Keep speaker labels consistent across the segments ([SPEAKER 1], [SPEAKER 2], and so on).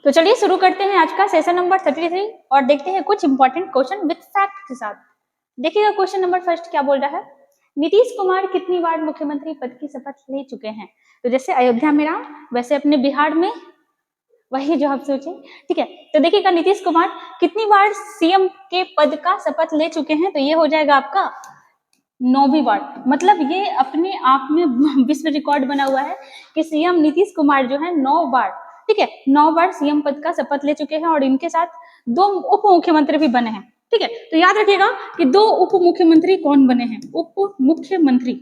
[SPEAKER 1] तो चलिए शुरू करते हैं आज का सेशन नंबर 33 और देखते हैं कुछ इंपॉर्टेंट क्वेश्चन विद फैक्ट के साथ। देखिएगा क्वेश्चन नंबर फर्स्ट क्या बोल रहा है, नीतीश कुमार कितनी बार मुख्यमंत्री पद की शपथ ले चुके हैं। तो जैसे अयोध्या में राम, वैसे अपने बिहार में वही जो आप सोचे, ठीक है। तो देखिएगा नीतीश कुमार कितनी बार सीएम के पद का शपथ ले चुके हैं, तो ये हो जाएगा आपका 9वीं बार। मतलब ये अपने आप में विश्व रिकॉर्ड बना हुआ है कि सीएम नीतीश कुमार जो है 9 बार, ठीक है, 9 बार सीएम पद का शपथ ले चुके हैं और इनके साथ 2 उप मुख्यमंत्री भी बने हैं, ठीक है। तो याद रखिएगा कि 2 उप मुख्यमंत्री कौन बने हैं, उप मुख्यमंत्री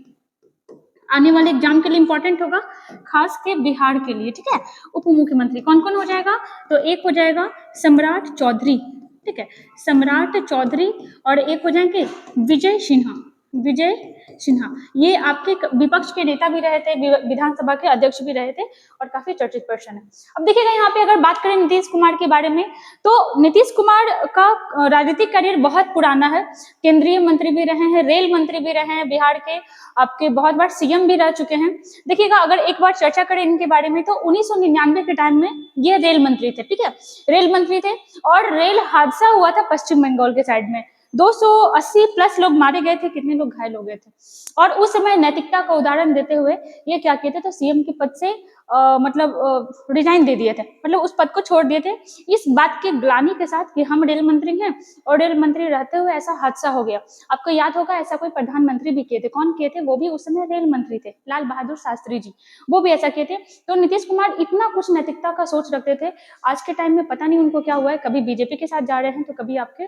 [SPEAKER 1] आने वाले एग्जाम के लिए इंपॉर्टेंट होगा, खास के बिहार के लिए, ठीक है। उप मुख्यमंत्री कौन कौन हो जाएगा, तो एक हो जाएगा सम्राट चौधरी, ठीक है, सम्राट चौधरी, और एक हो जाएंगे विजय सिन्हा, विजय सिन्हा। ये आपके विपक्ष के नेता भी रहे थे, विधानसभा के अध्यक्ष भी रहे थे और काफी चर्चित पर्सन है। अब देखिएगा यहाँ पे अगर बात करें नीतीश कुमार के बारे में, तो नीतीश कुमार का राजनीतिक करियर बहुत पुराना है। केंद्रीय मंत्री भी रहे हैं, रेल मंत्री भी रहे हैं, बिहार के आपके बहुत बार सीएम भी रह चुके हैं। देखिएगा अगर एक बार चर्चा करें इनके बारे में, तो 1999 के टाइम में ये रेल मंत्री थे, ठीक है, रेल मंत्री थे। और रेल हादसा हुआ था पश्चिम बंगाल के साइड में, 280 प्लस लोग मारे गए थे, कितने लोग घायल हो गए थे। और उस समय नैतिकता का उदाहरण देते हुए ये क्या किए थे, तो सीएम के पद से रिजाइन दे दिए थे, मतलब उस पद को छोड़ दिए थे, इस बात के ग्लानि के साथ कि हम रेल मंत्री हैं और रेल मंत्री रहते हुए ऐसा हादसा हो गया। आपको याद होगा ऐसा कोई प्रधानमंत्री भी किए थे, कौन किए थे, वो भी उस समय रेल मंत्री थे, लाल बहादुर शास्त्री जी, वो भी ऐसा किए थे। तो नीतीश कुमार इतना कुछ नैतिकता का सोच रखते थे, आज के टाइम में पता नहीं उनको क्या हुआ है, कभी बीजेपी के साथ जा रहे हैं तो कभी आपके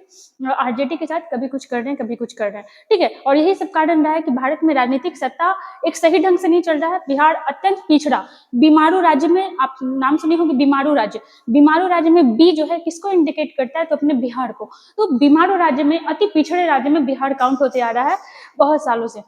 [SPEAKER 1] आरजेडी के साथ, कभी कुछ कर रहे हैं कभी कुछ कर रहे हैं, ठीक है। और यही सब कारण रहा है कि भारत में राजनीतिक सत्ता एक सही ढंग से नहीं चल रहा है। बिहार अत्यंत पिछड़ा, बीमारू राज्य में, आप नाम सुने होंगे बीमारू राज्य, बीमारू राज्य में बी जो है किसको इंडिकेट करता है, तो अपने बिहार को। तो बीमारू राज्य में, अति पिछड़े राज्य में बिहार काउंट होते आ रहा है बहुत सालों से।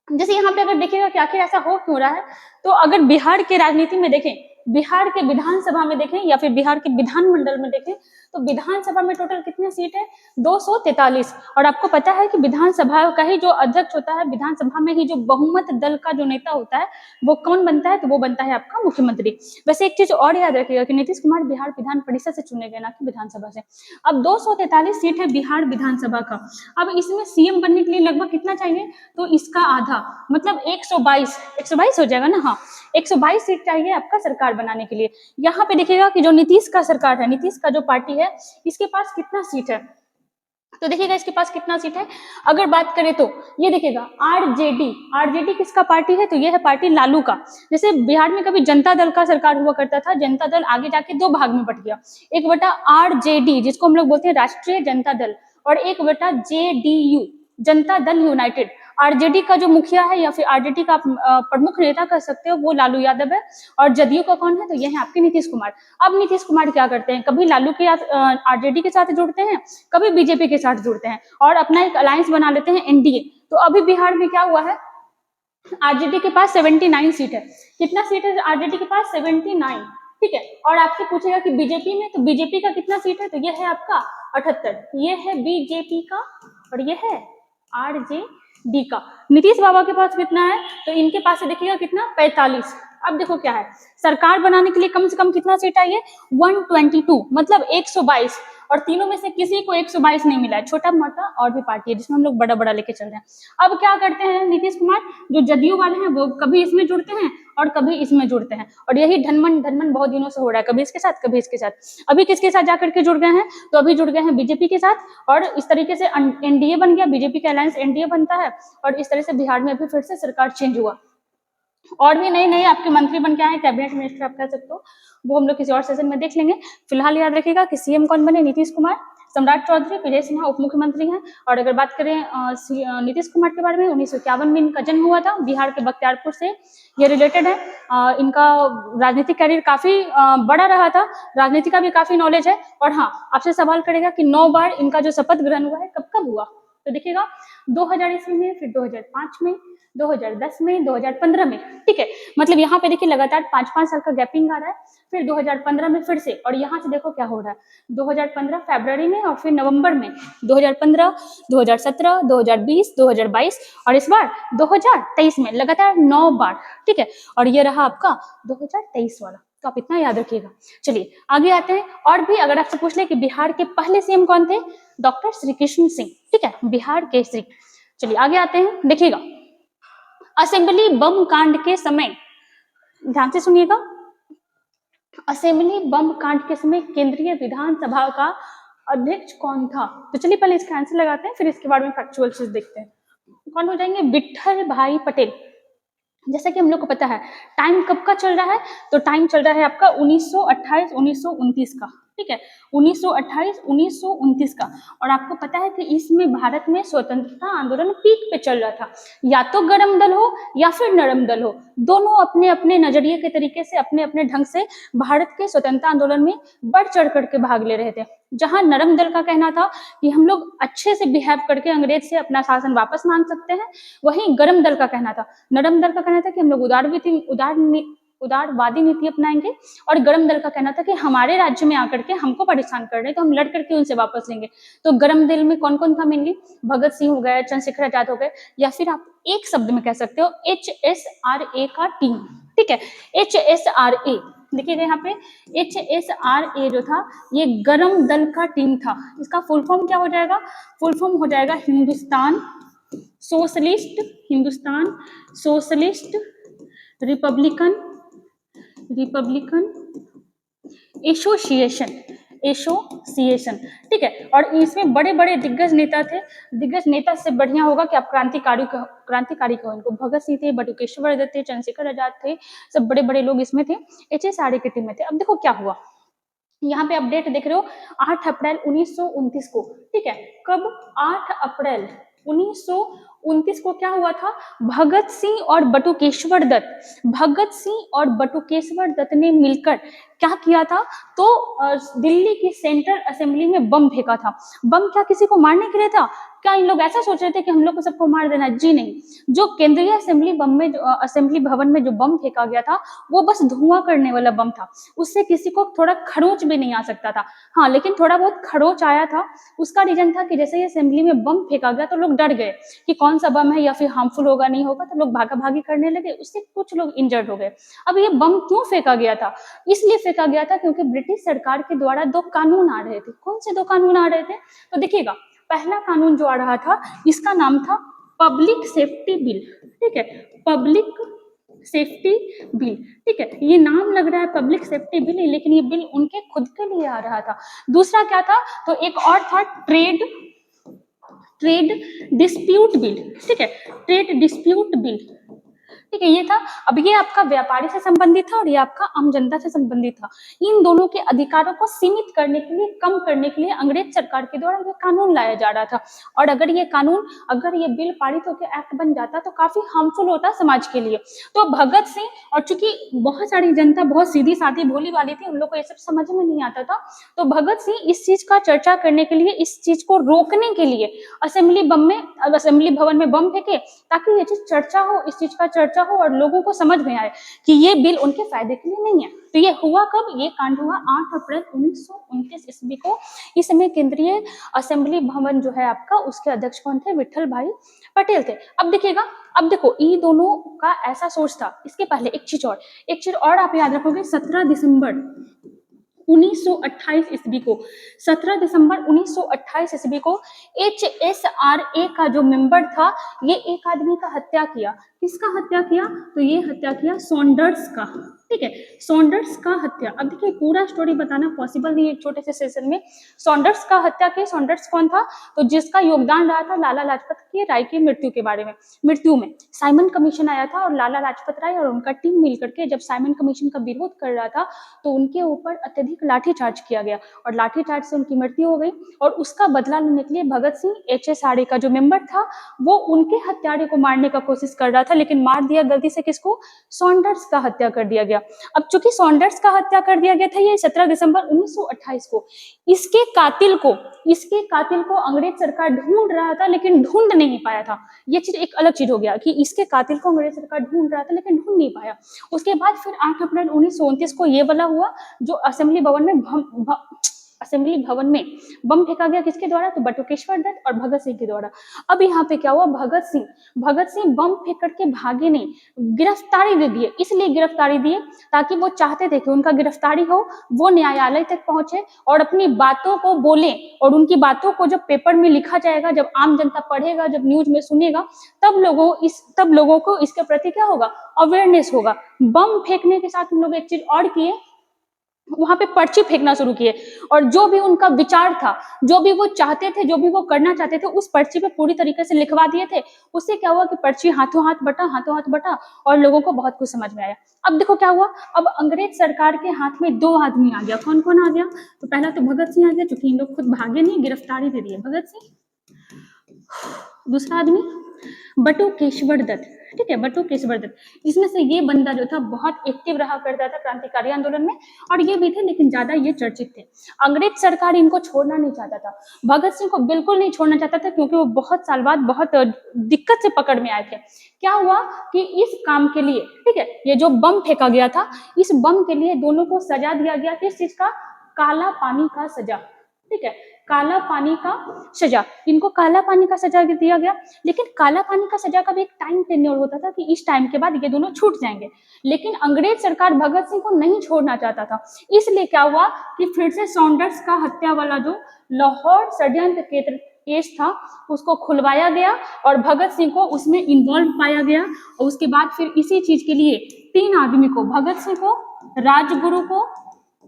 [SPEAKER 1] जैसे यहाँ पे अगर देखिएगा कि आखिर ऐसा हो क्यों रहा है, तो अगर बिहार के राजनीति में देखें, बिहार के विधानसभा में देखें या फिर बिहार के विधानमंडल में देखें, तो विधानसभा में टोटल कितने सीट है, 243। और आपको पता है कि विधानसभा का ही जो अध्यक्ष होता है, विधानसभा में ही जो बहुमत दल का जो नेता होता है वो कौन बनता है, तो वो बनता है आपका मुख्यमंत्री। वैसे एक चीज और याद रखिएगा कि नीतीश कुमार बिहार विधान परिषद से चुने गए, ना कि विधानसभा से। अब 243 सीट है बिहार विधानसभा का, अब इसमें सीएम बनने के लिए लगभग कितना चाहिए, तो इसका आधा, मतलब 122 हो जाएगा ना, हाँ 122 सीट चाहिए आपका सरकार बनाने के लिए। यहाँ पे देखिएगा कि जो नीतीश का सरकार है, नीतीश का जो पार्टी है, इसके पास कितना सीट है, तो देखिएगा इसके पास कितना सीट है। अगर बात करें तो ये देखिएगा आरजेडी, आरजेडी किसका पार्टी है, तो ये है पार्टी लालू का। जैसे बिहार में कभी जनता दल का सरकार हुआ करता था, जनता दल आगे जाके 2 भाग में बट गया, एक बटा आरजेडी जिसको हम लोग बोलते हैं राष्ट्रीय जनता दल, और एक बटा JDU Janata Dal United. RJD का जो मुखिया है या फिर आरजेडी का प्रमुख नेता कह सकते हो वो लालू यादव है, और जदयू का कौन है, तो ये है आपके नीतीश कुमार। अब नीतीश कुमार क्या करते हैं, कभी लालू के आरजेडी के साथ जुड़ते हैं, कभी बीजेपी के साथ जुड़ते हैं और अपना एक अलायंस बना लेते हैं एनडीए। तो अभी बिहार में क्या हुआ है, आरजेडी के पास 79 सीट है। कितना सीट है आरजेडी के पास, 79, ठीक है। और आपसे पूछेगा कि बीजेपी में, तो बीजेपी का कितना सीट है, तो ये है आपका 78, ये है बीजेपी का और ये है आरजेडी का। नीतीश बाबा के पास कितना है, तो इनके पास से देखिएगा कितना, 45। अब देखो क्या है, सरकार बनाने के लिए कम से कम कितना सीट चाहिए, 122, मतलब 122, और तीनों में से किसी को 122 नहीं मिला है, छोटा मोटा और भी पार्टी है जिसमें हम लोग बड़ा बड़ा लेके चल रहे हैं। अब क्या करते हैं नीतीश कुमार, जो जदयू वाले हैं वो कभी इसमें जुड़ते हैं और कभी इसमें जुड़ते हैं, और यही धनमन बहुत दिनों से हो रहा है, कभी इसके साथ कभी इसके साथ। अभी किसके साथ जाकर के जुड़ गए हैं, तो अभी जुड़ गए हैं बीजेपी के साथ, और इस तरीके से एनडीए बन गया, बीजेपी का अलायंस एनडीए बनता है, और इस तरह से बिहार में अभी फिर से सरकार चेंज हुआ। और भी नए नए आपके मंत्री बन के आए, कैबिनेट मिनिस्टर आप कह सकते हो, वो हम लोग किसी और सेशन में देख लेंगे। फिलहाल याद रखिएगा कि सीएम कौन बने, नीतीश कुमार, सम्राट चौधरी, विजय सिन्हा उप मुख्यमंत्री हैं। और अगर बात करें नीतीश कुमार के बारे में, 1951 में इनका जन्म हुआ था, बिहार के बख्तियारपुर से ये रिलेटेड है। इनका राजनीतिक करियर काफी बड़ा रहा था, राजनीति का भी काफी नॉलेज है। और हाँ, आपसे सवाल करेगा कि 9 बार इनका जो शपथ ग्रहण हुआ है कब कब हुआ, तो देखिएगा 2000 ईस्वी में, फिर 2005 में, 2010 में, 2015 में, ठीक है। मतलब यहाँ पे देखिए लगातार 5-5 साल का गैपिंग आ रहा है, फिर 2015 में फिर से, और यहाँ से देखो क्या हो रहा है, 2015 फरवरी में और फिर नवंबर में, 2015, 2017, 2020, 2022 और इस बार 2023 में लगातार 9 बार, ठीक है। और ये रहा आपका 2023 वाला। तो आप इतना याद रखिएगा। चलिए आगे आते हैं। और भी अगर आपसे पूछ ले कि बिहार के पहले सीएम कौन थे, डॉक्टर श्री कृष्ण सिंह, ठीक है, बिहार के श्री। चलिए आगे आते हैं, देखिएगा असेंबली बम कांड के समय, ध्यान से सुनिएगा, असेंबली बम कांड के समय केंद्रीय विधानसभा का अध्यक्ष कौन था? तो चलिए पहले इसका आंसर लगाते हैं, फिर इसके बारे में फैक्चुअल चीज देखते हैं। कौन हो जाएंगे? विट्ठल भाई पटेल। जैसा कि हम लोग को पता है टाइम कब का चल रहा है, तो टाइम चल रहा है आपका 1928 1929 का, ठीक है, 1928 1929 का। और आपको पता है कि इसमें भारत में स्वतंत्रता आंदोलन पीक पे चल रहा था। या तो गरम दल हो या फिर नरम दल हो, दोनों अपने अपने नजरिए के तरीके से अपने अपने ढंग से भारत के स्वतंत्रता आंदोलन में बढ़ चढ़ करके भाग ले रहे थे। जहां नरम दल का कहना था कि हम लोग अच्छे से बिहेव करके अंग्रेज से अपना शासन वापस मांग सकते हैं, वहीं गरम दल का कहना था, नरम दल का कहना था कि हम लोग उदारवादी नीति अपनाएंगे, और गरम दल का कहना था कि हमारे राज्य में आकर के हमको परेशान कर रहे हैं तो हम लड़ करके उनसे वापस लेंगे। तो गरम दल में कौन कौन था? मेनली भगत सिंह हो गए, चंद्रशेखर आजाद हो गए, या फिर आप एक शब्द में कह सकते हो HSRA का टीम, ठीक है, HSRA। देखिएगा यहाँ पे HSRA जो था ये गरम दल का टीम था। इसका फुल फॉर्म क्या हो जाएगा? फुल फॉर्म हो जाएगा हिंदुस्तान सोशलिस्ट रिपब्लिकन एसोसिएशन, ठीक है। और इसमें बड़े बड़े दिग्गज नेता थे। दिग्गज नेता से बढ़िया होगा कि आप क्रांतिकारी कहो इनको। भगत सिंह थे, बटुकेश्वर दत्त थे, चंद्रशेखर आजाद थे, सब बड़े बड़े लोग इसमें थे, HSRA की टीम में थे। अब देखो क्या हुआ, यहाँ पे अपडेट देख रहे हो 8 अप्रैल 1929 को, ठीक है, कब? 8 अप्रैल 1929 को क्या हुआ था? भगत सिंह और बटुकेश्वर दत्त ने मिलकर क्या किया था? तो दिल्ली की सेंट्रल असेंबली में बम फेंका था। बम क्या किसी को मारने के लिए था? क्या इन लोग ऐसा सोच रहे थे कि हम लोग को सबको मार देना? जी नहीं। जो केंद्रीय असेंबली भवन में जो बम फेंका गया था वो बस धुआं करने वाला बम था, उससे किसी को थोड़ा खरोंच भी नहीं आ सकता था। हाँ, लेकिन थोड़ा बहुत खरोंच आया था। उसका रीजन था कि जैसे ही असेंबली में बम फेंका गया तो लोग डर गए कि कौन सा बम है या फिर हार्मफुल होगा नहीं होगा, तो लोग भागा भागी करने लगे, उससे कुछ लोग इंजर्ड हो गए। अब ये बम क्यों फेंका गया था? इसलिए फेंका गया था क्योंकि ब्रिटिश सरकार के द्वारा 2 कानून आ रहे थे। कौन से 2 कानून आ रहे थे? तो देखिएगा, पहला कानून जो आ रहा था इसका नाम था पब्लिक सेफ्टी बिल, ठीक है, पब्लिक सेफ्टी बिल, ठीक है। ये नाम लग रहा है पब्लिक सेफ्टी बिल, लेकिन ये बिल उनके खुद के लिए आ रहा था। दूसरा क्या था? तो एक और था ट्रेड डिस्प्यूट बिल, ठीक है, ट्रेड डिस्प्यूट बिल, ठीक है, ये था। अब ये आपका व्यापारी से संबंधित था और ये आपका आम जनता से संबंधित था। इन दोनों के अधिकारों को सीमित करने के लिए, कम करने के लिए अंग्रेज सरकार के द्वारा ये कानून लाया जा रहा था। और अगर ये बिल पारित होकर एक्ट बन जाता तो काफी हार्मफुल होता समाज के लिए। तो भगत सिंह, और चूंकि बहुत सारी जनता बहुत सीधी सादी भोली वाली थी, उन लोग को ये सब समझ में नहीं आता था, तो भगत सिंह इस चीज का चर्चा करने के लिए, इस चीज को रोकने के लिए असेंबली भवन में बम फेंके, ताकि ये चीज चर्चा हो, इस चीज का चर्चा हो और लोगों को समझ में आए कि ये बिल उनके फायदे के लिए नहीं है। तो ये हुआ कब? ये कांड हुआ 8 अप्रैल 1929 ईस्वी को। इस समय केंद्रीय असेंबली भवन जो है आपका, उसके अध्यक्ष कौन थे? विट्ठल भाई पटेल थे। अब देखिएगा, अब देखो इन दोनों का ऐसा सोच था। इसके पहले एक चीज और आप याद रखोगे, 17 दिसंबर 1928 ईस्वी को, 17 दिसंबर 1928 ईस्वी को HSRA का जो मेंबर था, ये एक आदमी का हत्या किया। किसका हत्या किया? तो ये हत्या किया सॉन्डर्स का, ठीक है, सॉन्डर्स का हत्या। अब देखिए पूरा स्टोरी बताना पॉसिबल नहीं है एक छोटे से सेशन में। सॉन्डर्स का हत्या की। सॉन्डर्स कौन था? तो जिसका योगदान रहा था लाला लाजपत राय की मृत्यु में साइमन कमीशन आया था, और लाला लाजपत राय और उनका टीम मिलकर के जब साइमन कमीशन का विरोध कर रहा था तो उनके ऊपर अत्यधिक लाठीचार्ज किया गया और लाठीचार्ज से उनकी मृत्यु हो गई। और उसका बदला लेने के लिए भगत सिंह, HSRA का जो मेंबर था, वो उनके हत्यारे को मारने का कोशिश कर रहा था, लेकिन मार दिया गलती से किसको? सॉन्डर्स का हत्या कर दिया गया। अब चूंकि सॉन्डर्स का हत्या कर दिया गया था ये 17 दिसंबर 1928 को, इसके कातिल को अंग्रेज सरकार ढूंढ रहा था, लेकिन ढूंढ नहीं पाया था। ये चीज एक अलग चीज हो गया कि इसके कातिल को अंग्रेज सरकार ढूंढ रहा था लेकिन ढूंढ नहीं पाया। उसके बाद फिर 8 अप्रैल 1929 को ये वाला हुआ जो असेंबली भवन में असेंबली भवन में बम फेंका गया, किसके द्वारा? तो बटुकेश्वर दत्त और भगत सिंह के द्वारा। अब यहाँ पे क्या हुआ, भगत सिंह बम फेंक करके भागे नहीं, गिरफ्तारी दे दिए। इसलिए गिरफ्तारी दिए ताकि वो चाहते थे कि उनका गिरफ्तारी हो, वो न्यायालय तक पहुंचे और अपनी बातों को बोले, और उनकी बातों को जब पेपर में लिखा जाएगा, जब आम जनता पढ़ेगा, जब न्यूज में सुनेगा, तब लोगों को इसके प्रति क्या होगा, अवेयरनेस होगा। बम फेंकने के साथ हम लोग एक चीज और किए, वहां पे पर्ची फेंकना शुरू किए, और जो भी उनका विचार था, जो भी वो चाहते थे, जो भी वो करना चाहते थे, उस पर्ची पे पूरी तरीके से लिखवा दिए थे। उससे क्या हुआ कि पर्ची हाथों हाथ बटा और लोगों को बहुत कुछ समझ में आया। अब देखो क्या हुआ, अब अंग्रेज सरकार के हाथ में दो आदमी आ गया। कौन कौन आ गया? तो पहला तो भगत सिंह आ गया, चूंकि इन लोग खुद भागे नहीं, गिरफ्तारी दे दिए भगत सिंह। दूसरा आदमी बटुकेश्वर दत्त, ठीक है, बटुकेश्वर दत्त। इसमें से ये बंदा जो था बहुत एक्टिव रहा करता था क्रांतिकारी आंदोलन में, और ये भी थे, लेकिन ज्यादा ये चर्चित थे। अंग्रेज सरकार इनको छोड़ना नहीं चाहता था, भगत सिंह को बिल्कुल नहीं छोड़ना चाहता था, क्योंकि वो बहुत साल बाद बहुत दिक्कत से पकड़ में आए थे। क्या हुआ कि इस काम के लिए, ठीक है, ये जो बम फेंका गया था, इस बम के लिए दोनों को सजा दिया गया। किस चीज का? काला पानी का सजा, ठीक है, काला पानी का सजा। इनको काला पानी का सजा दिया गया, लेकिन काला पानी का सजा का भी एक टाइम टेन्योर होता था कि इस टाइम के बाद ये दोनों छूट जाएंगे। लेकिन अंग्रेज सरकार भगत सिंह को नहीं छोड़ना चाहता था, इसलिए क्या हुआ कि फिर से सॉन्डर्स का हत्या वाला जो लाहौर षड्यंत्र केस था, उसको खुलवाया गया और भगत सिंह को उसमें इन्वॉल्व पाया गया। और उसके बाद फिर इसी चीज के लिए तीन आदमी को, भगत सिंह को, राजगुरु को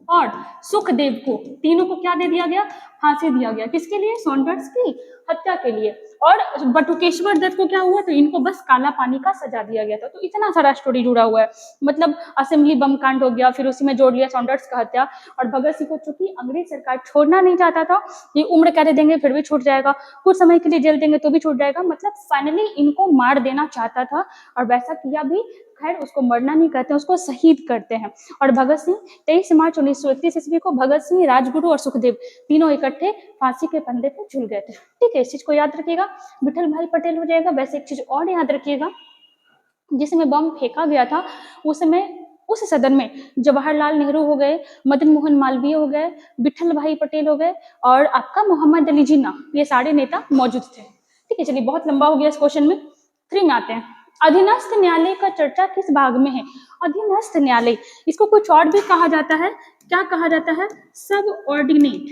[SPEAKER 1] और सुखदेव को, तीनों को क्या दे दिया गया? फांसी दिया गया। किसके लिए? सॉन्डर्स की हत्या के लिए। और बटुकेश्वर दत्त को क्या हुआ? तो इनको बस काला पानी का सजा दिया गया था। तो इतना सारा स्टोरी जुड़ा हुआ है, मतलब असेंबली बम कांड हो गया, फिर उसी में जोड़ लिया सॉन्डर्स का हत्या, और भगत सिंह को चूंकि अंग्रेज सरकार छोड़ना नहीं चाहता था, ये उम्र कैद देंगे फिर भी छूट जाएगा, कुछ समय के लिए जेल देंगे तो भी छूट जाएगा, मतलब फाइनली इनको मार देना चाहता था, और वैसा किया भी। खैर, उसको मरना नहीं कहते, उसको शहीद करते हैं। और भगत सिंह 23 मार्च 1931 ईस्वी को भगत सिंह, राजगुरु और सुखदेव तीनों इकट्ठे फांसी के फंदे पे झूल गए थे। ठीक है, इस चीज को याद रखिएगा। विठल भाई पटेल हो जाएगा। वैसे एक चीज और याद रखिएगा, जिसमें बम फेंका गया था उस समय उस सदन में जवाहरलाल नेहरू हो गए, मदन मोहन मालवीय हो गए, विठल भाई पटेल हो गए, और आपका मोहम्मद अली जिन्ना, ये सारे नेता मौजूद थे। ठीक है, चलिए बहुत लंबा हो गया इस क्वेश्चन में। 3 में आते हैं। अधीनस्थ न्यायालय का चर्चा किस भाग में है? अधीनस्थ न्यायालय, इसको कुछ और भी कहा जाता है। क्या कहा जाता है? सब ऑर्डिनेट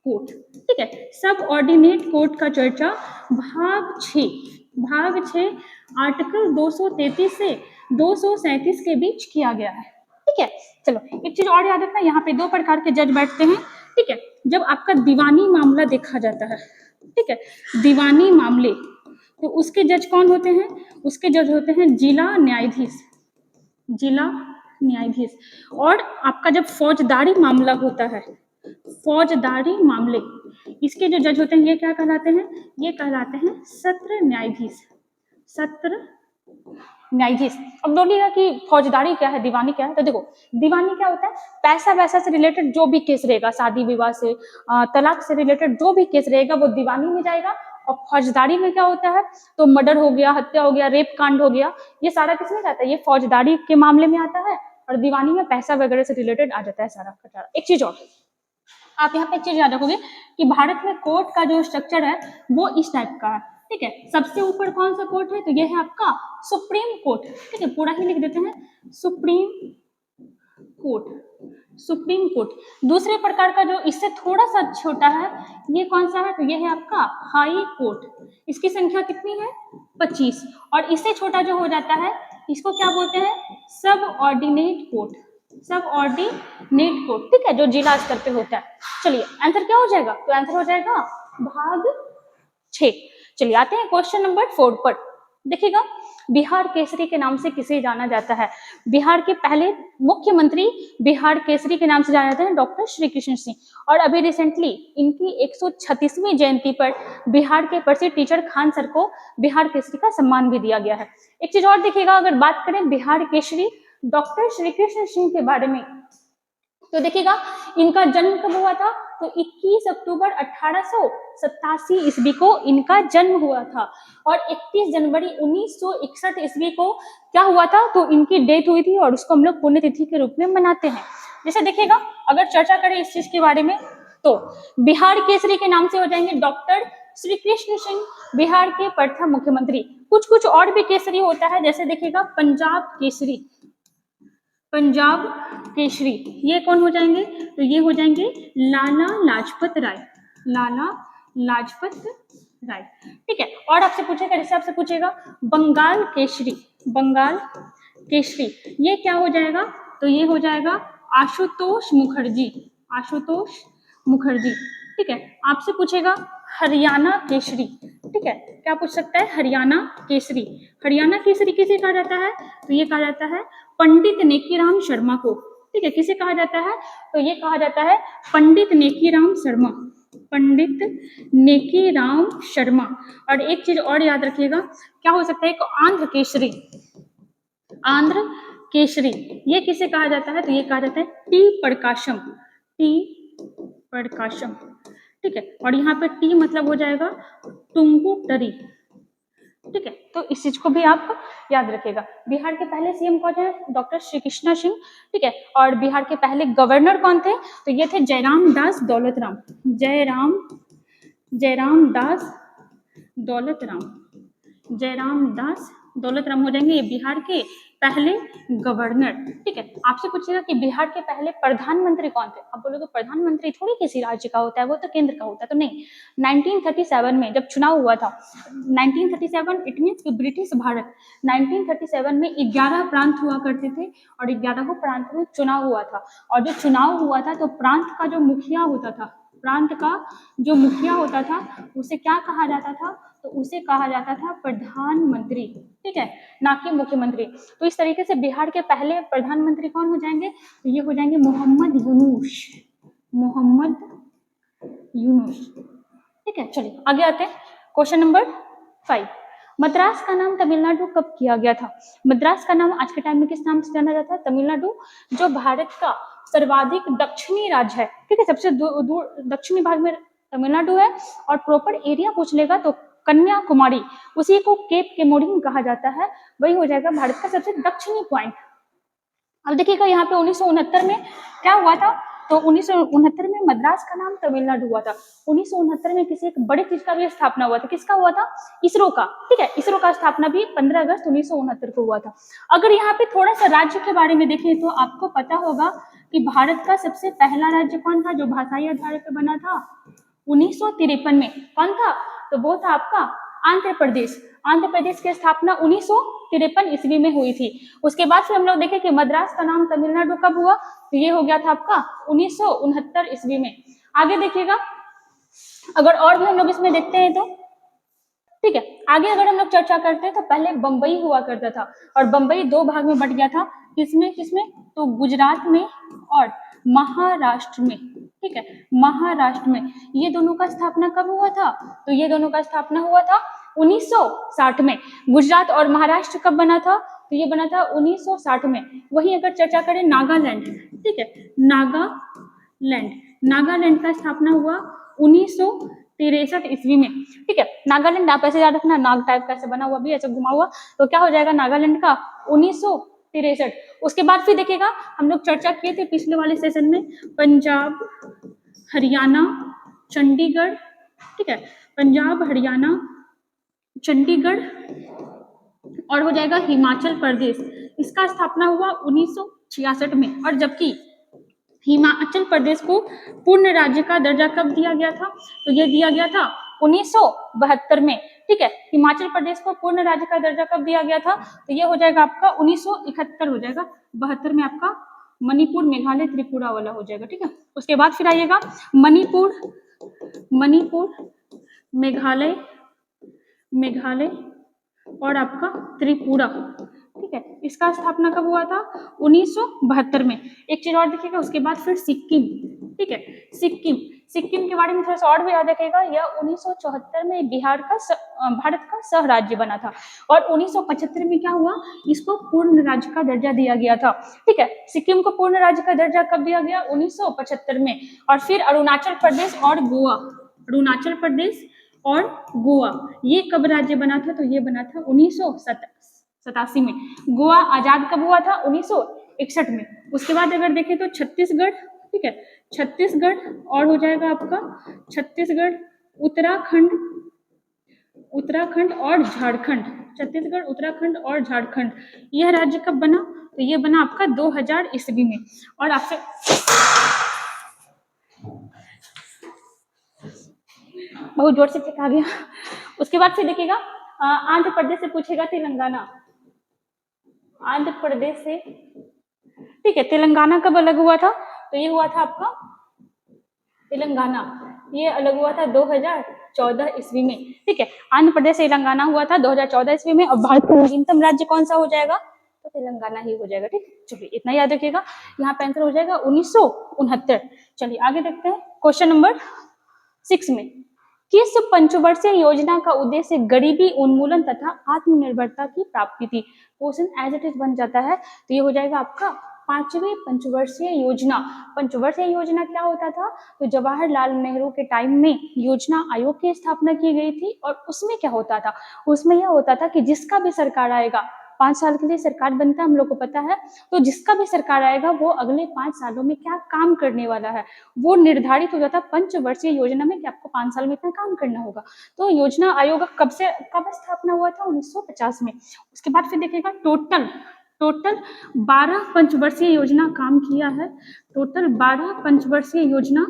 [SPEAKER 1] कोर्ट। ठीक है, सब ऑर्डिनेट कोर्ट का चर्चा भाग 6 आर्टिकल 233 से 237 के बीच किया गया है। ठीक है, चलो एक चीज और याद रखना, यहाँ पे 2 प्रकार के जज बैठते हैं। ठीक है, जब आपका दीवानी मामला देखा जाता है, ठीक है, दीवानी मामले, तो उसके जज कौन होते हैं? उसके जज होते हैं जिला न्यायाधीश। और आपका जब फौजदारी मामला होता है, फौजदारी मामले, इसके जो जज होते हैं ये क्या कहलाते हैं? ये कहलाते हैं सत्र न्यायाधीश। अब बोलिएगा कि फौजदारी क्या है, दीवानी क्या है? तो देखो, दीवानी क्या होता है? पैसा वैसा से रिलेटेड जो भी केस रहेगा, शादी विवाह से, तलाक से रिलेटेड जो भी केस रहेगा वो दीवानी में जाएगा। और फौजदारी में क्या होता है? तो मर्डर हो गया, हत्या हो गया, रेप कांड हो गया, ये सारा किसमें जाता है? ये फौजदारी के मामले में आता है। और दीवानी में पैसा वगैरह से रिलेटेड आ जाता है सारा का सारा। एक चीज और आप यहाँ पे एक चीज याद रखोगे कि भारत में कोर्ट का जो स्ट्रक्चर है वो इस टाइप का है। ठीक है, सबसे ऊपर कौन सा कोर्ट है? तो ये है आपका सुप्रीम कोर्ट। ठीक है, पूरा ही लिख देते हैं, सुप्रीम कोर्ट। दूसरे प्रकार का जो इससे थोड़ा सा छोटा है, ये कौन सा है? तो ये है आपका हाई कोर्ट। इसकी संख्या कितनी है? 25। और इससे छोटा जो हो जाता है, इसको क्या बोलते हैं? सब ऑर्डिनेट कोर्ट। ठीक है, जो जिला स्तर पे होता है। चलिए आंसर क्या हो जाएगा? तो आंसर हो जाएगा भाग 6। चलिए आते हैं क्वेश्चन नंबर 4 पर। देखिएगा, बिहार केसरी के नाम से किसे जाना जाता है? बिहार के पहले मुख्यमंत्री बिहार केसरी के नाम से जाने जाते हैं डॉक्टर श्री कृष्ण सिंह। और अभी रिसेंटली इनकी 136वीं जयंती पर बिहार के प्रसिद्ध टीचर खान सर को बिहार केसरी का सम्मान भी दिया गया है। एक चीज और देखिएगा, अगर बात करें बिहार केसरी डॉक्टर श्री कृष्ण सिंह के बारे में, तो देखिएगा इनका जन्म कब हुआ था? तो 21 अक्टूबर 1887 ईस्वी को इनका जन्म हुआ था। और 31 जनवरी 1961 ईस्वी को क्या हुआ था? तो इनकी डेथ हुई थी, और उसको हम लोग पुण्यतिथि के रूप में मनाते हैं। जैसे देखिएगा, अगर चर्चा करें इस चीज के बारे में तो बिहार केसरी के नाम से हो जाएंगे डॉक्टर श्री कृष्ण सिंह, बिहार के प्रथम मुख्यमंत्री। कुछ कुछ और भी केसरी होता है, जैसे देखिएगा पंजाब केसरी, पंजाब केसरी, ये कौन हो जाएंगे, तो ये हो जाएंगे लाला लाजपत राय, लाला लाजपत राय। ठीक है, और आपसे पूछेगा, जैसे आपसे पूछेगा बंगाल केसरी, बंगाल केसरी, ये क्या हो जाएगा, तो ये हो जाएगा आशुतोष मुखर्जी, आशुतोष मुखर्जी। ठीक है, आपसे पूछेगा हरियाणा केसरी। ठीक है, क्या पूछ सकता है, हरियाणा केसरी। हरियाणा केसरी किसे कहा जाता है, तो ये कहा जाता है पंडित नेकीराम शर्मा को। ठीक है, किसे कहा जाता है, तो ये कहा जाता है पंडित नेकीराम शर्मा, पंडित नेकीराम शर्मा। और एक चीज और याद रखिएगा, क्या हो सकता है, एक आंध्र केसरी, आंध्र केसरी, ये किसे कहा जाता है, तो ये कहा जाता है टी प्रकाशम, टी प्रकाशम। ठीक है, और यहाँ पे टी मतलब हो जाएगा टुंगुटरी। ठीक है, तो इस चीज को भी आप याद रखिएगा। बिहार के पहले सीएम कौन है, डॉक्टर श्री कृष्णा सिंह। ठीक है, और बिहार के पहले गवर्नर कौन थे, तो ये थे जयराम दास दौलतराम, जयराम दास दौलतराम, जयराम दास दौलतराम हो जाएंगे ये बिहार के पहले गवर्नर। ठीक है, आपसे पूछेगा कि बिहार के पहले प्रधानमंत्री कौन थे, आप बोलोगे प्रधानमंत्री थोड़ी किसी राज्य का होता है, वो तो केंद्र का होता है, तो नहीं। 1937 में जब चुनाव हुआ था, 1937 इट मीन्स कि ब्रिटिश भारत, 1937 में 11 प्रांत हुआ करते थे और 11 प्रांत में चुनाव हुआ था। और जो चुनाव हुआ था तो प्रांत का जो मुखिया होता था, प्रांत का जो मुखिया होता था उसे क्या कहा जाता था, तो उसे कहा जाता था प्रधानमंत्री। ठीक है, ना कि मुख्यमंत्री। तो इस तरीके से बिहार के पहले प्रधानमंत्री कौन हो जाएंगे, तो ये हो जाएंगे मोहम्मद यूनुस, मोहम्मद यूनुस। ठीक है, चलिए आगे आते हैं। क्वेश्चन नंबर 5, मद्रास का नाम तमिलनाडु कब किया गया था। मद्रास का नाम आज के टाइम में किस नाम से जाना जाता है, तमिलनाडु, जो भारत का सर्वाधिक दक्षिणी राज्य है। ठीक है, सबसे दूर दक्षिणी भाग में तमिलनाडु है, और प्रॉपर एरिया पूछ लेगा तो कन्याकुमारी, उसी को केप केमोरिन कहा जाता है, वही हो जाएगा भारत का सबसे दक्षिणी पॉइंट। अब देखिएगा यहाँ पे 1969 में क्या हुआ था, तो 1969 में मद्रास का नाम तमिलनाडु हुआ था। 1969 में किसी एक बड़ी चीज का भी स्थापना हुआ था, किसका हुआ था, इसरो का। ठीक है, इसरो का स्थापना भी 15 अगस्त 1969 को हुआ था। अगर यहाँ पे थोड़ा सा राज्य के बारे में देखें तो आपको पता होगा कि भारत का सबसे पहला राज्य कौन था जो भाषाई आधार पर बना था, 1953 में। कौन था, तो वो था आपका आंध्र प्रदेश। आंध्र प्रदेश की स्थापना 1953 ईस्वी में हुई थी। उसके बाद फिर हम लोग देखें कि मद्रास का नाम तमिलनाडु कब हुआ, तो ये हो गया था आपका 1969 ईस्वी में। आगे देखिएगा, अगर और भी हम लोग इसमें देखते हैं तो ठीक है, आगे अगर हम लोग चर्चा करते हैं तो पहले बंबई हुआ करता था, और बंबई 2 भाग में बट गया था, किसमें किसमें, तो गुजरात में और महाराष्ट्र में। ठीक है, महाराष्ट्र में। ये दोनों का स्थापना कब हुआ था, तो ये दोनों का स्थापना हुआ था 1960 में। गुजरात और महाराष्ट्र कब बना था, तो ये बना था 1960 में। वहीं अगर चर्चा करें नागालैंड, ठीक है, नागालैंड, नागालैंड का स्थापना हुआ 1963 ईस्वी में। ठीक है, नागालैंड आप ऐसे याद रखना, नाग टाइप का ऐसे बना हुआ भी ऐसे घुमा हुआ, तो क्या हो जाएगा नागालैंड का 1963। उसके बाद फिर देखिएगा, हम लोग चर्चा किए थे पिछले वाले सेशन में, पंजाब, हरियाणा, चंडीगढ़। ठीक है, पंजाब, हरियाणा, चंडीगढ़ और हो जाएगा हिमाचल प्रदेश। इसका स्थापना हुआ 1966 में। और जबकि हिमाचल प्रदेश को पूर्ण राज्य का दर्जा कब दिया गया था, तो ये दिया गया था 1972 में। ठीक है, हिमाचल प्रदेश को पूर्ण राज्य का दर्जा कब दिया गया था, तो ये हो जाएगा आपका 1971 हो जाएगा। 72 में आपका मणिपुर, मेघालय, त्रिपुरा वाला हो जाएगा। ठीक है, उसके बाद फिर आइएगा मणिपुर, मणिपुर, मेघालय, मेघालय और आपका त्रिपुरा। ठीक है, इसका स्थापना कब हुआ था, 1972 में। एक चीज और देखिएगा, उसके बाद फिर सिक्किम। ठीक है, सिक्किम, सिक्किम के बारे में थोड़ा सा और भी याद रखिएगा, यह 1974 में बिहार का भारत का सह राज्य बना था, और 1975 में क्या हुआ, इसको पूर्ण राज्य का दर्जा दिया गया था। ठीक है, सिक्किम को पूर्ण राज्य का दर्जा कब दिया गया, 1975 में। और फिर अरुणाचल प्रदेश और गोवा, अरुणाचल प्रदेश और गोवा, ये कब राज्य बना था, तो ये बना था 1987 में। गोवा आजाद कब हुआ था, 61 में। उसके बाद अगर देखें तो छत्तीसगढ़, ठीक है, छत्तीसगढ़ और हो जाएगा आपका छत्तीसगढ़, उत्तराखंड, उत्तराखंड और झारखंड, छत्तीसगढ़, उत्तराखंड और झारखंड, यह राज्य कब बना? तो ये बना आपका 2000 ईस्वी में। और आपसे बहुत जोर से फेंका गया। उसके बाद फिर देखिएगा आंध्र प्रदेश से पूछेगा तेलंगाना, आंध्र प्रदेश से, ठीक है। तेलंगाना कब अलग हुआ था? तो ये हुआ था आपका तेलंगाना, ये अलग हुआ था 2014 ईस्वी में, ठीक है। आंध्र प्रदेश से तेलंगाना हुआ था 2014 ईस्वी में। और भारत का नवीनतम राज्य कौन सा हो जाएगा? तो तेलंगाना ही हो जाएगा, ठीक। चलिए इतना याद रखिएगा, यहाँ पे आंसर हो जाएगा 1969। चलिए आगे देखते हैं क्वेश्चन नंबर 6 में। किस पंचवर्षीय योजना का उद्देश्य गरीबी उन्मूलन तथा आत्मनिर्भरता की प्राप्ति थी? क्वेश्चन एज इट इज बन जाता है। तो ये हो जाएगा आपका 5वीं पंचवर्षीय योजना। पंचवर्षीय योजना क्या होता था? तो जवाहरलाल नेहरू के टाइम में योजना आयोग की स्थापना की गई थी। और उसमें क्या होता था? उसमें यह होता था कि जिसका भी सरकार आएगा, 5 साल के लिए सरकार बनता है, हम लोग को पता है। तो जिसका भी सरकार आएगा वो अगले 5 सालों में क्या काम करने वाला है वो निर्धारित हो जाता है पंचवर्षीय योजना में कि आपको 5 साल में इतना काम करना होगा। तो योजना आयोग कब स्थापना हुआ था? 1950 में। उसके बाद फिर देखिएगा टोटल 12 पंचवर्षीय योजना काम किया है, टोटल 12 पंचवर्षीय योजना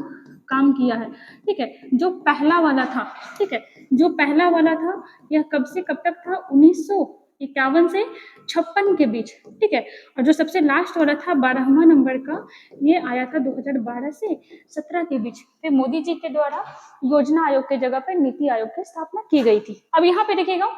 [SPEAKER 1] काम किया है, ठीक है। जो पहला वाला था, ठीक है, जो पहला वाला था यह कब से कब तक था? 1951 से 56 के बीच, ठीक है। और जो सबसे लास्ट वाला था 12वां नंबर का, ये आया था 2012 से 17 के बीच। फिर मोदी जी के द्वारा योजना आयोग के जगह पर नीति आयोग की स्थापना की गई थी। अब यहाँ पे देखिएगा,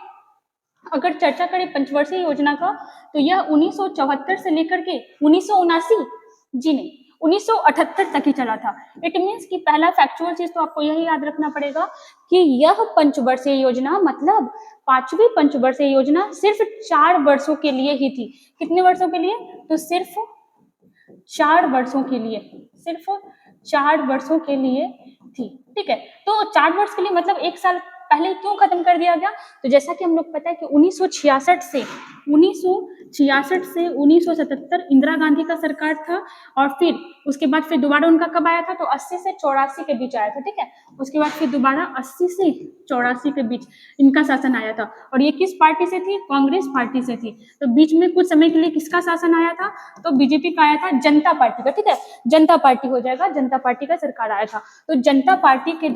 [SPEAKER 1] अगर चर्चा करें पंचवर्षीय योजना का, तो यह 1974 से लेकर के 1979, जी नहीं, 1978 तक ही चला था। इट मीन्स कि पहला फैक्चुअल चीज तो आपको यही याद रखना पड़ेगा कि यह पंचवर्षीय योजना मतलब 5वीं पंचवर्षीय योजना सिर्फ 4 वर्षों के लिए ही थी। कितने वर्षों के लिए? तो सिर्फ 4 वर्षों के लिए, सिर्फ 4 वर्षों के लिए थी, ठीक है। तो 4 वर्ष के लिए मतलब 1 साल पहले क्यों खत्म कर दिया गया? तो जैसा कि हम लोग पता है कि 1966 से 1977 इंदिरा गांधी का सरकार था। और फिर उसके बाद फिर दोबारा उनका कब आया था? तो 80 से 84 के बीच आया था, ठीक है। उसके बाद फिर दोबारा 80 से 84 के बीच इनका शासन आया था। और ये किस पार्टी से थी? कांग्रेस पार्टी से थी। तो बीच में कुछ समय के लिए किसका शासन आया था? तो बीजेपी का आया था, जनता पार्टी का, ठीक है। जनता पार्टी हो जाएगा, जनता पार्टी का सरकार आया था। तो जनता पार्टी के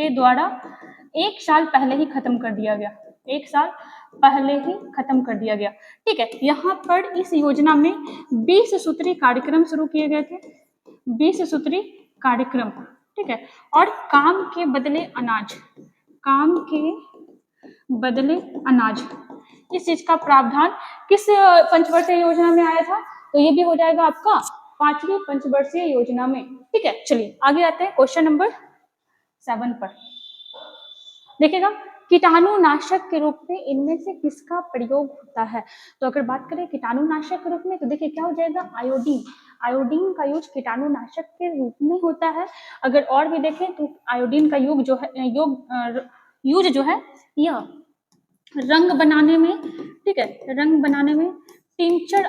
[SPEAKER 1] द्वारा 1 साल पहले ही खत्म कर दिया गया, 1 साल पहले ही खत्म कर दिया गया, ठीक है। यहाँ पर इस योजना में 20 सूत्री कार्यक्रम शुरू किए गए थे, 20 सूत्री कार्यक्रम, ठीक है। और काम के बदले अनाज, इस चीज का प्रावधान किस पंचवर्षीय योजना में आया था? तो ये भी हो जाएगा आपका 5वीं पंचवर्षीय योजना में, ठीक है। चलिए आगे आते हैं क्वेश्चन नंबर 7 पर। देखिएगा, कीटाणुनाशक के रूप में इनमें से किसका प्रयोग होता है? तो अगर बात करें कीटाणुनाशक के रूप में, तो देखिए क्या हो जाएगा? आयोडीन। आयोडीन का यूज कीटाणुनाशक के रूप में होता है। अगर और भी देखें तो आयोडीन का यूज जो है यह रंग बनाने में, ठीक है, रंग बनाने में, टिंचर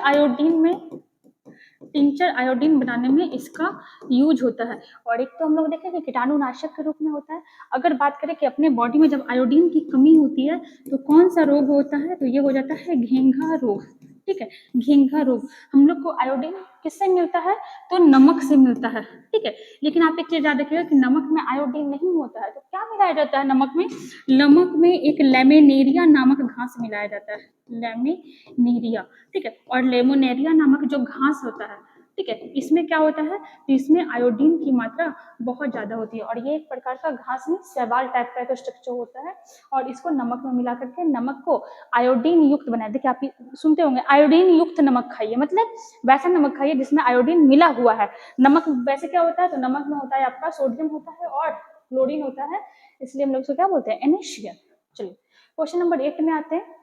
[SPEAKER 1] आयोडीन बनाने में इसका यूज होता है। और एक तो हम लोग देखें कि कीटाणुनाशक के रूप में होता है। अगर बात करें कि अपने बॉडी में जब आयोडीन की कमी होती है तो कौन सा रोग होता है? तो ये हो जाता है घेंघा रोग, ठीक है। घेंघा रोग। हम लोग को आयोडीन किससे मिलता है? तो नमक से मिलता है, ठीक है। लेकिन आप एक चीज याद रखिएगा कि नमक में आयोडीन नहीं होता है। तो क्या मिलाया जाता है नमक में? नमक में एक लेमिनेरिया नामक घास मिलाया जाता है, लेमिनेरिया, ठीक है। और लेमोनेरिया नामक जो घास होता है, ठीक है, इसमें क्या होता है? तो इसमें आयोडीन की मात्रा बहुत ज्यादा होती है। और ये एक प्रकार का घास में शैवाल टाइप का स्ट्रक्चर होता है। और इसको नमक में मिला करके नमक को आयोडीन युक्त बनाया। देखिए आप सुनते होंगे आयोडीन युक्त नमक खाइए, मतलब वैसा नमक खाइए जिसमें आयोडीन मिला हुआ है। नमक वैसे क्या होता है? तो नमक में होता है आपका सोडियम होता है और क्लोरीन होता है, इसलिए हम लोग उसको क्या बोलते हैं? NaCl। चलिए क्वेश्चन नंबर 8 में आते हैं।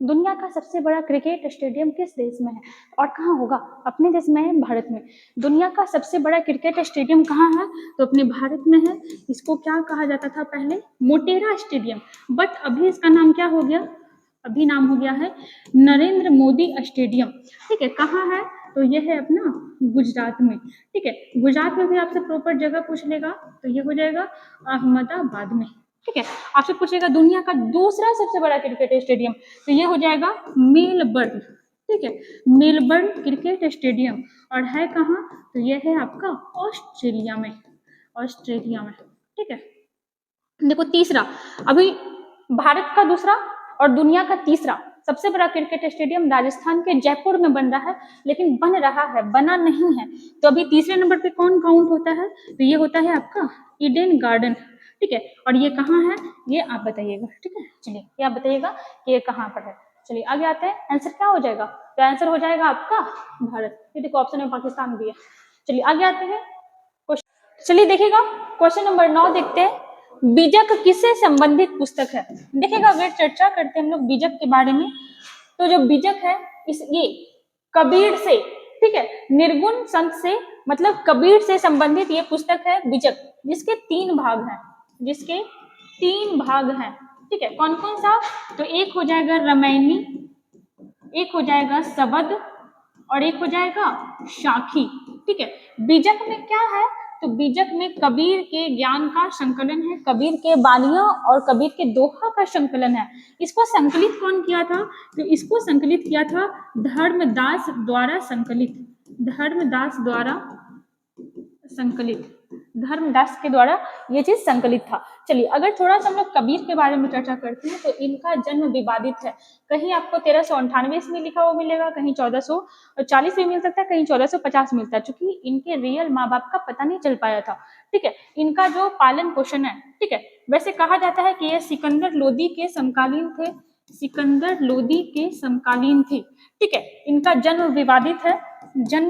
[SPEAKER 1] दुनिया का सबसे बड़ा क्रिकेट स्टेडियम किस देश में है और कहाँ होगा? अपने देश में है, भारत में। दुनिया का सबसे बड़ा क्रिकेट स्टेडियम कहाँ है? तो अपने भारत में है। इसको क्या कहा जाता था पहले? मोटेरा स्टेडियम, बट अभी इसका नाम क्या हो गया? अभी नाम हो गया है नरेंद्र मोदी स्टेडियम। ठीक है, कहाँ है? तो ये है अपना गुजरात में। ठीक है, गुजरात में भी आपसे प्रॉपर जगह पूछ लेगा तो ये हो जाएगा अहमदाबाद में। ठीक है, आपसे पूछेगा दुनिया का दूसरा सबसे बड़ा क्रिकेट स्टेडियम, तो ये हो जाएगा मेलबर्न। ठीक है, मेलबर्न क्रिकेट स्टेडियम, और है कहाँ? तो ये है आपका ऑस्ट्रेलिया में, ऑस्ट्रेलिया में। ठीक है, देखो तीसरा, अभी भारत का दूसरा और दुनिया का तीसरा सबसे बड़ा क्रिकेट स्टेडियम राजस्थान के जयपुर में बन रहा है, लेकिन बन रहा है, बना नहीं है। तो अभी तीसरे नंबर पे कौन काउंट होता है? तो ये होता है आपका ईडन गार्डन। ठीक है, और ये कहाँ है ये आप बताइएगा। ठीक है, चलिए ये आप बताइएगा कि ये कहाँ पर है। चलिए आगे आते हैं, आंसर क्या हो जाएगा? तो आंसर हो जाएगा आपका भारत। ये देखो ऑप्शन में पाकिस्तान भी है। चलिए आगे आते हैं, चलिए देखिएगा क्वेश्चन नंबर 9 देखते हैं। बीजक किससे संबंधित पुस्तक है? देखिएगा अगर चर्चा करते हैं हम लोग बीजक के बारे में, तो जो बीजक है इस ये कबीर से, ठीक है, निर्गुण संत से, मतलब कबीर से संबंधित ये पुस्तक है बीजक, जिसके 3 भाग हैं, जिसके 3 भाग हैं। ठीक है, कौन कौन सा? तो एक हो जाएगा रामायणी, एक हो जाएगा सबद, और एक हो जाएगा साखी। ठीक है, बीजक में क्या है? तो बीजक में कबीर के ज्ञान का संकलन है, कबीर के बानियों और कबीर के दोहा का संकलन है। इसको संकलित कौन किया था? तो इसको संकलित किया था धर्मदास द्वारा संकलित, धर्मदास द्वारा संकलित, धर्मदास के द्वारा ये चीज संकलित था। चलिए अगर थोड़ा सा हम लोग कबीर के बारे में चर्चा करते हैं, तो इनका जन्म विवादित है। कहीं आपको 1398 ईस्वी लिखा हुआ मिलेगा, कहीं 1440 भी मिल सकता है, कहीं 1450 मिलता है, क्योंकि इनके रियल माँ बाप का पता नहीं चल पाया था। ठीक है, इनका जो पालन पोषण है, ठीक है, वैसे कहा जाता है कि ये सिकंदर लोदी के समकालीन थे, सिकंदर लोदी के समकालीन थे। ठीक है, इनका जन्म विवादित है, जन्म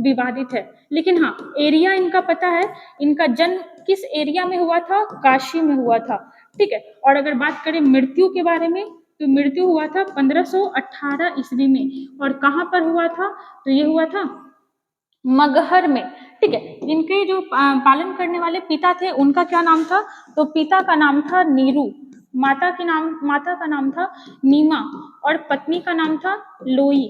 [SPEAKER 1] विवादित है, लेकिन हाँ एरिया इनका पता है, इनका जन्म किस एरिया में हुआ था? काशी में हुआ था। ठीक है, और अगर बात करें मृत्यु के बारे में, तो मृत्यु हुआ था 1518 ईस्वी में, और कहाँ पर हुआ था? तो ये हुआ था मगहर में। ठीक है, इनके जो पालन करने वाले पिता थे उनका क्या नाम था? तो पिता का नाम था नीरू, माता का नाम था नीमा, और पत्नी का नाम था लोई।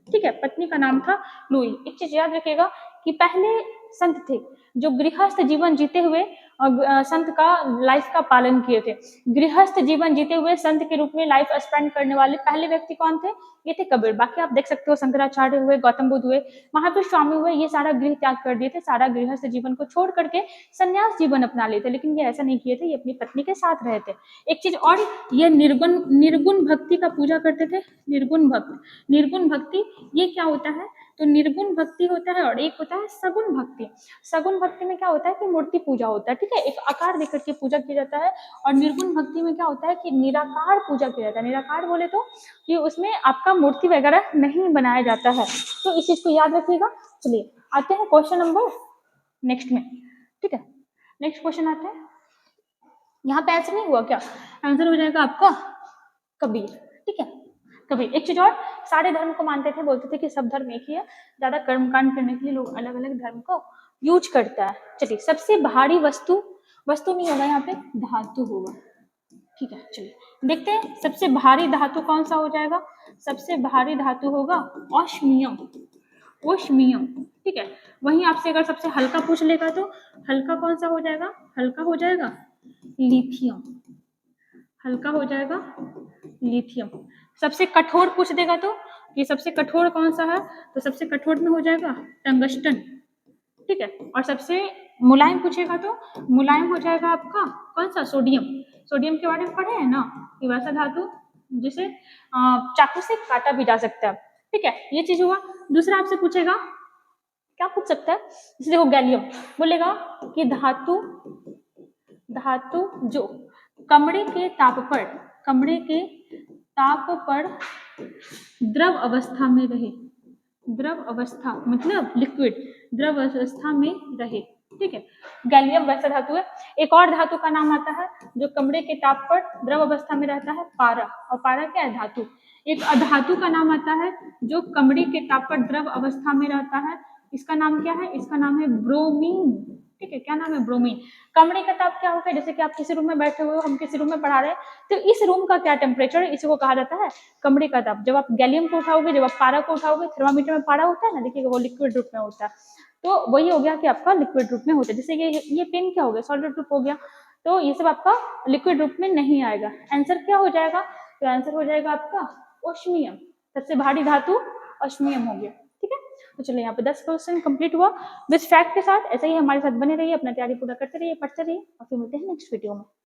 [SPEAKER 1] ठीक है, पत्नी का नाम था लोई। एक चीज याद रखिएगा कि पहले संत थे जो गृहस्थ जीवन जीते हुए संत का लाइफ का पालन किए थे। गृहस्थ जीवन जीते हुए संत के रूप में लाइफ स्पेंड करने वाले पहले व्यक्ति कौन थे? ये थे कबीर। बाकी आप देख सकते हो शंकराचार्य हुए, गौतम बुद्ध हुए, महावीर स्वामी हुए, ये सारा गृह त्याग कर दिए थे, सारा गृहस्थ जीवन को छोड़ करके संन्यास जीवन अपना लिए थे, लेकिन ये ऐसा नहीं किए थे, ये अपनी पत्नी के साथ रहे थे। एक चीज और, ये निर्गुण भक्ति का पूजा करते थे। निर्गुण भक्ति ये क्या होता है? तो निर्गुण भक्ति होता है और एक होता है सगुण भक्ति। सगुण भक्ति में क्या होता है कि मूर्ति पूजा होता है, ठीक है, एक आकार देकर के पूजा किया जाता है। और निर्गुण भक्ति में क्या होता है कि निराकार पूजा किया जाता है। निराकार बोले तो कि उसमें आपका मूर्ति वगैरह नहीं बनाया जाता है, तो इस चीज को याद रखिएगा। चलिए आते हैं क्वेश्चन नंबर नेक्स्ट में। ठीक है, नेक्स्ट क्वेश्चन आते हैं। यहाँ पे आंसर नहीं हुआ क्या? आंसर हो जाएगा आपका कबीर। ठीक है, कबीर। एक चीज और, सारे धर्म को मानते थे, बोलते थे कि सब धर्म एक ही है, ज्यादा कर्मकांड करने के लिए लोग अलग अलग धर्म को यूज करता है। चलिए, सबसे भारी वस्तु नहीं होगा यहाँ पे, धातु होगा। ठीक है, चलिए देखते हैं सबसे भारी धातु कौन सा हो जाएगा। सबसे भारी धातु होगा ऑस्मियम, ओस्मियम। ठीक है, वहीं आपसे अगर सबसे हल्का पूछ लेगा तो हल्का कौन सा हो जाएगा? हल्का हो जाएगा लिथियम, हल्का हो जाएगा लिथियम। सबसे कठोर पूछ देगा तो ये सबसे कठोर कौन सा है? तो सबसे कठोर में हो जाएगा टंगस्टन। ठीक है, और सबसे मुलायम पूछेगा तो मुलायम हो जाएगा आपका कौन सा? सोडियम। सोडियम के बारे में पढ़े हैं ना, कि वैसा धातु जिसे चाकू से काटा भी जा सकता है। ठीक है, ये चीज हुआ। दूसरा आपसे पूछेगा, क्या पूछ सकता है? जैसे देखो गैलियम बोलेगा कि धातु जो कमरे के ताप पर द्रव अवस्था में रहे, द्रव अवस्था मतलब लिक्विड, द्रव अवस्था में रहे। ठीक है, गैलियम वैसा धातु है। एक और धातु का नाम आता है जो कमरे के ताप पर द्रव अवस्था में रहता है, पारा। और पारा क्या है? धातु। एक अधातु का नाम आता है जो कमरे के ताप पर द्रव अवस्था में रहता है, इसका नाम क्या है? इसका नाम है ब्रोमीन। ठीक है, क्या नाम है, ब्रोमीन। कमरे का ताप क्या होगा, जैसे कि आप किसी रूम में बैठे हुए हो, हम किसी रूम में पढ़ा रहे हैं, तो इस रूम का क्या टेम्परेचर है, इसी को कहा जाता है कमरे का ताप। जब आप गैलियम को उठाओगे, जब आप पारा को उठाओगे, थर्मामीटर में पारा होता है ना, देखिएगा वो लिक्विड रूप में होता है, तो वही हो गया कि आपका लिक्विड रूप में होता है। जैसे ये पेन क्या हो गया, सॉलिड रूप हो गया, तो ये सब आपका लिक्विड रूप में नहीं आएगा। आंसर क्या हो जाएगा, तो आंसर हो जाएगा आपका ओस्मियम, सबसे भारी धातु ओस्मियम हो गया। ठीक है, तो चलिए यहाँ पे 10 क्वेश्चन कंप्लीट हुआ विद फैक्ट के साथ। ऐसे ही हमारे साथ बने रहिए, अपना तैयारी पूरा करते रहिए, पढ़ते रहिए, और फिर मिलते हैं नेक्स्ट वीडियो में।